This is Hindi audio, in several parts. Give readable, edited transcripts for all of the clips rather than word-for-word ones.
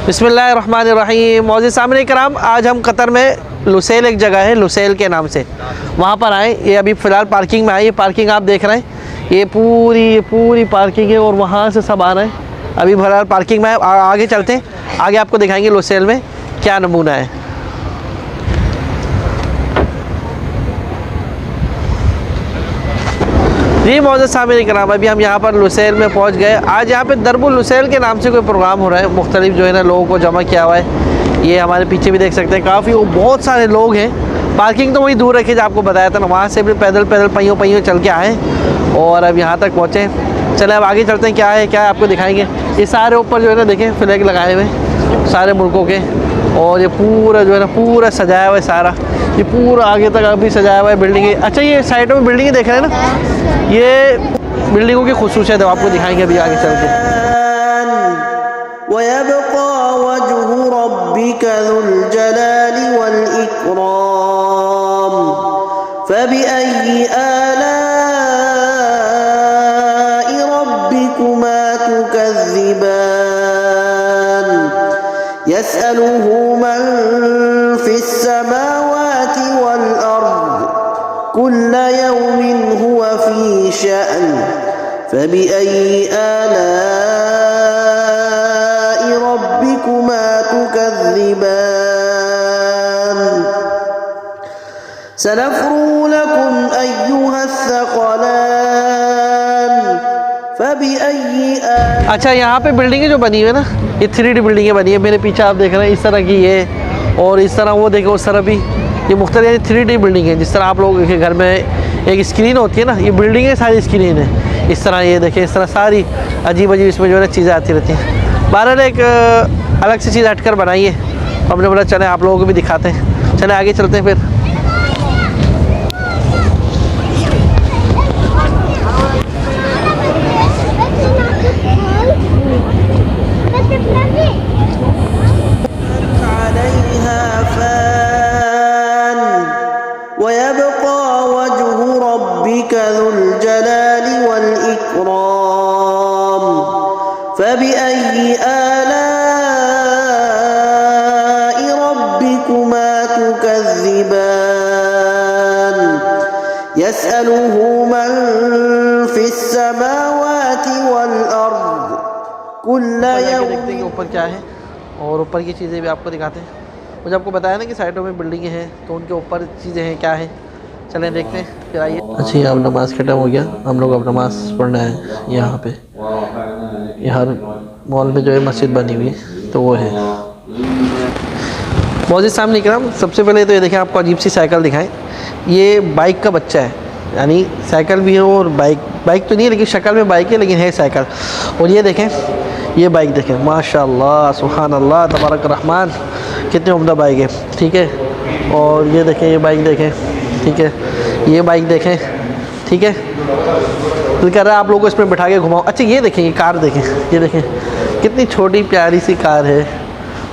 बिस्मिल्लाहिर्रहमानिर्रहीम। मौजूद सामने कराम, आज हम कतर में लुसैल एक जगह है लुसैल के नाम से, वहाँ पर आए। ये अभी फ़िलहाल पार्किंग में आए। ये पार्किंग आप देख रहे हैं, ये पूरी पार्किंग है और वहाँ से सब आ रहे हैं। अभी फ़िलहाल पार्किंग में आगे चलते हैं, आगे आपको दिखाएंगे लुसैल में क्या नमूना है। जी मौजूद सामने कराम, अभी हम यहाँ पर लुसैल में पहुँच गए। आज यहाँ पे दरबुल लुसैल के नाम से कोई प्रोग्राम हो रहा है, मुख्तलिफ जो है ना लोगों को जमा किया हुआ है। ये हमारे पीछे भी देख सकते हैं, काफ़ी बहुत सारे लोग हैं। पार्किंग तो वही दूर रखी जो आपको बताया था ना, वहाँ से भी पैदल पहियों चल के आए और अब यहाँ तक पहुँचे। चले अब आगे चलते हैं, क्या है आपको दिखाएंगे। ये सारे ऊपर जो है ना देखें फ्लैग लगाए हुए सारे मुल्कों के, और ये पूरा जो है ना पूरा सजाया हुआ है सारा। ये पूरा आगे तक अभी सजाया हुआ है बिल्डिंग। अच्छा ये साइडों में बिल्डिंगें देख रहे हैं ना, ये बिल्डिंगों की खुसूसियत है, आपको दिखाएंगे अभी आगे चल के। यसअलुहु मन फिस्समावाति वल अर्द कुल्ल यौमिन हुवा फी शअन फबिअय्यि आलाइ रब्बिकुमा तुकज़्ज़िबान सनफ़्रुगु लकुम अय्युहस्सक़लान फबिअय्यि। अच्छा यहाँ पे बिल्डिंगें जो बनी हुई है ना, ये 3D बिल्डिंगें बनी है। मेरे पीछे आप देख रहे हैं इस तरह की ये, और इस तरह वो देखें उस तरह भी, ये मुख्तलिफ 3D बिल्डिंग है। जिस तरह आप लोगों के घर में एक स्क्रीन होती है ना, ये बिल्डिंगें सारी स्क्रीन है। इस तरह ये देखें, इस तरह सारी अजीब इसमें जो है ना चीज़ें आती रहती हैं। बहरहाल एक अलग सी चीज़ हटकर बनाई है, हमने बोला चले आप लोगों को भी दिखाते हैं। चले आगे चलते हैं फिर। फबिअय्यि आलाइ रब्बिकुमा तुकज़्ज़िबान यसअलुहु मन फिस्समावाति वल अर्द कुल्ल यौम। देखते हैं ऊपर क्या है और ऊपर की चीज़ें भी आपको दिखाते हैं। मुझे आपको बताया ना कि साइडों में बिल्डिंगें हैं, तो उनके ऊपर चीज़ें हैं क्या है, चलें देखते हैं फिर आइए। अच्छा अब नमाज़ खत्म हो गया, हम लोग अब नमाज़ पढ़ना है यहाँ पे। ये हर मॉल में जो है मस्जिद बनी हुई है, तो वो है। मौजूद सामने इकराम, सबसे पहले तो ये देखें, आपको अजीब सी साइकिल दिखाएं। ये बाइक का बच्चा है, यानी साइकिल भी है और बाइक तो नहीं है लेकिन शक्ल में बाइक है, लेकिन है साइकिल। और ये देखें, ये बाइक देखें, माशाअल्लाह सुभान अल्लाह तबारक रहमान, कितनी उम्दा बाइक है। ठीक है, और ये देखें, ये बाइक देखें, ठीक है, ये बाइक देखें, ठीक है। दिल कर रहा है आप लोगों को इसमें बैठा के घुमाओ। अच्छा ये देखें, ये कार देखें, ये देखें कितनी छोटी प्यारी सी कार है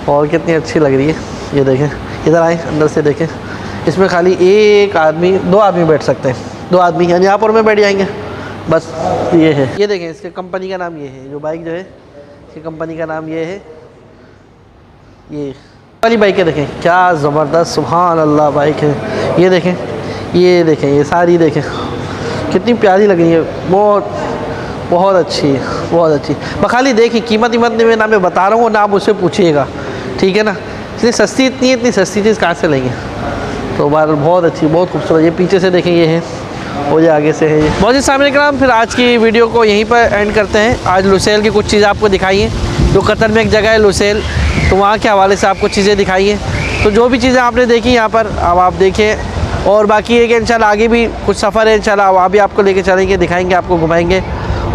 और कितनी अच्छी लग रही है। ये देखें, इधर आए, अंदर से देखें। इसमें खाली एक आदमी, 2 आदमी बैठ सकते हैं, 2 आदमी यानी आप और मैं बैठ जाएंगे बस। ये है, ये देखें, इसके कंपनी का नाम ये है, जो बाइक जो है इसकी कंपनी का नाम ये है। ये वाली बाइकें देखें, क्या ज़बरदस्त सुभान अल्लाह बाइक है। ये देखें, ये देखें, ये सारी देखें कितनी प्यारी लग रही है, बहुत अच्छी है, बहुत अच्छी। बखाली देखिए, कीमत में ना मैं बता रहा हूँ ना आप उससे पूछिएगा, ठीक है ना। इतनी सस्ती इतनी सस्ती चीज़ कहाँ से लेंगे। तो बार बहुत अच्छी, बहुत खूबसूरत। ये पीछे से देखें, ये है, और ये आगे से है। ये मौजूद सामने कराम, फिर आज की वीडियो को यहीं पर एंड करते हैं। आज लुसैल की कुछ चीज़ें आपको दिखाई हैं, जो कतर में एक जगह है लुसैल, तो वहाँ के हवाले से आपको चीज़ें दिखाई हैं। तो जो भी चीज़ें आपने देखी यहाँ पर अब आप देखें, और बाकी है कि इंशाल्लाह आगे भी कुछ सफ़र है, इंशाल्लाह वहाँ भी आपको लेके चलेंगे, दिखाएंगे, आपको घुमाएंगे।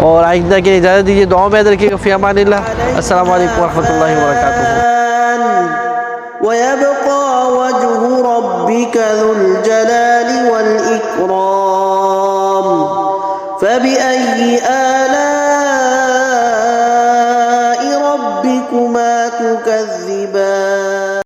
और आइंदा की इजाज़त दीजिए, दुआ में याद रखिएगा। फ़ी अमानिल्लाह, अस्सलामु अलैकुम वरहमतुल्लाहि वबरकातुहू। वयब्क़ा वज्हु रब्बिका ज़ुल जलालि वल इक्राम।